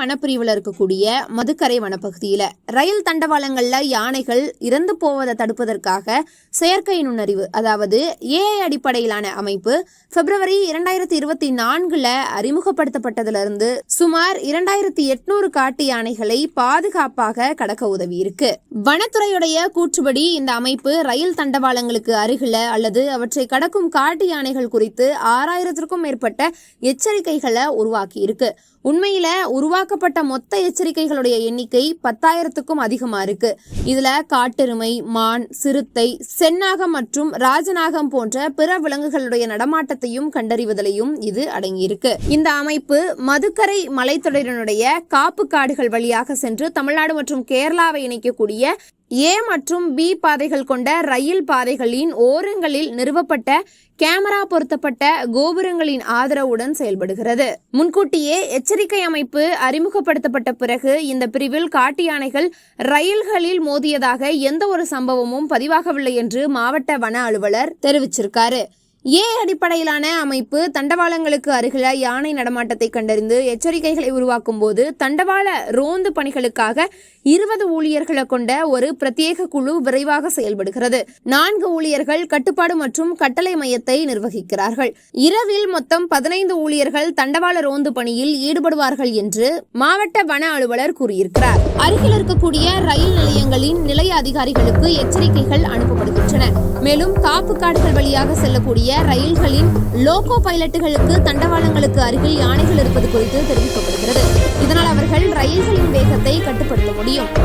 வனப்பிரிவுல இருக்கக்கூடிய மதுக்கரை வனப்பகுதியில ரயில் தண்டவாளங்கள்ல யானைகள் இறந்து போவதை தடுப்பதற்காக செயற்கை நுண்ணறிவு அதாவது ஏஐ அடிப்படையிலான அமைப்பு பிப்ரவரி 2024 அறிமுகப்படுத்தப்பட்டதிலிருந்து சுமார் 2800 காட்டு யானைகளை பாதுகாப்பாக கடக்க உதவி இருக்கு. வனத்துறையுடைய கூற்றுப்படி இந்த அமைப்பு ரயில் தண்டவாளங்களுக்கு அருகில அல்லது அவற்றை கடக்கும் காட்டு யானைகள் குறித்து 6000க்கும் மேற்பட்ட எச்சரிக்கைகளை உருவாக்கி இருக்கு. உண்மையில உருவாக்கப்பட்ட மொத்த எச்சரிக்கைகளுடைய எண்ணிக்கை 10,000க்கும் அதிகமா இருக்கு. இதுல காட்டெருமை, மான், சிறுத்தை, செந்நாகம் மற்றும் ராஜநாகம் போன்ற பிற விலங்குகளுடைய நடமாட்டத்தையும் கண்டறிவதிலையும் இது அடங்கியிருக்கு. இந்த அமைப்பு மதுக்கரை மலைத்தொடரினுடைய காப்பு காடுகள் வழியாக சென்று தமிழ்நாடு மற்றும் கேரளாவை இணைக்கக்கூடிய ஏ மற்றும் பி பாதைகள் கொண்ட ரயில் பாதைகளின் ஓரங்களில் நிறுவப்பட்ட கேமரா பொருத்தப்பட்ட கோபுரங்களின் ஆதரவுடன் செயல்படுகிறது. முன்கூட்டியே எச்சரிக்கை அமைப்பு அறிமுகப்படுத்தப்பட்ட பிறகு இந்த பிரிவில் காட்டு யானைகள் ரயில்களில் மோதியதாக எந்த ஒரு சம்பவமும் பதிவாகவில்லை என்று மாவட்ட வன அலுவலர் தெரிவிச்சிருக்காரு. ஏ அடிப்படையிலான அமைப்பு தண்டவாளங்களுக்கு அருகில யானை நடமாட்டத்தை கண்டறிந்து எச்சரிக்கைகளை உருவாக்கும் போது தண்டவாள ரோந்து பணிகளுக்காக 20 ஊழியர்களை கொண்ட ஒரு பிரத்யேக குழு விரைவாக செயல்படுகிறது. 4 ஊழியர்கள் கட்டுப்பாடு மற்றும் கட்டளை மையத்தை நிர்வகிக்கிறார்கள். இரவில் மொத்தம் 15 ஊழியர்கள் தண்டவாள ரோந்து பணியில் ஈடுபடுவார்கள் என்று மாவட்ட வன அலுவலர் கூறியிருக்கிறார். அருகில் இருக்கக்கூடிய ரயில் நிலையங்களின் நிலைய அதிகாரிகளுக்கு எச்சரிக்கைகள் அனுப்பப்படுகின்றன. மேலும் காப்பு காடுகள் வழியாக செல்லக்கூடிய ரயில்களின் லோகோ பைலட்டுகளுக்கு தண்டவாளங்களுக்கு அருகில் யானைகள் இருப்பது குறித்து தெரிவிக்கப்படுகிறது. இதனால் அவர்கள் ரயில்களின் வேகத்தை கட்டுப்படுத்த முடியும்.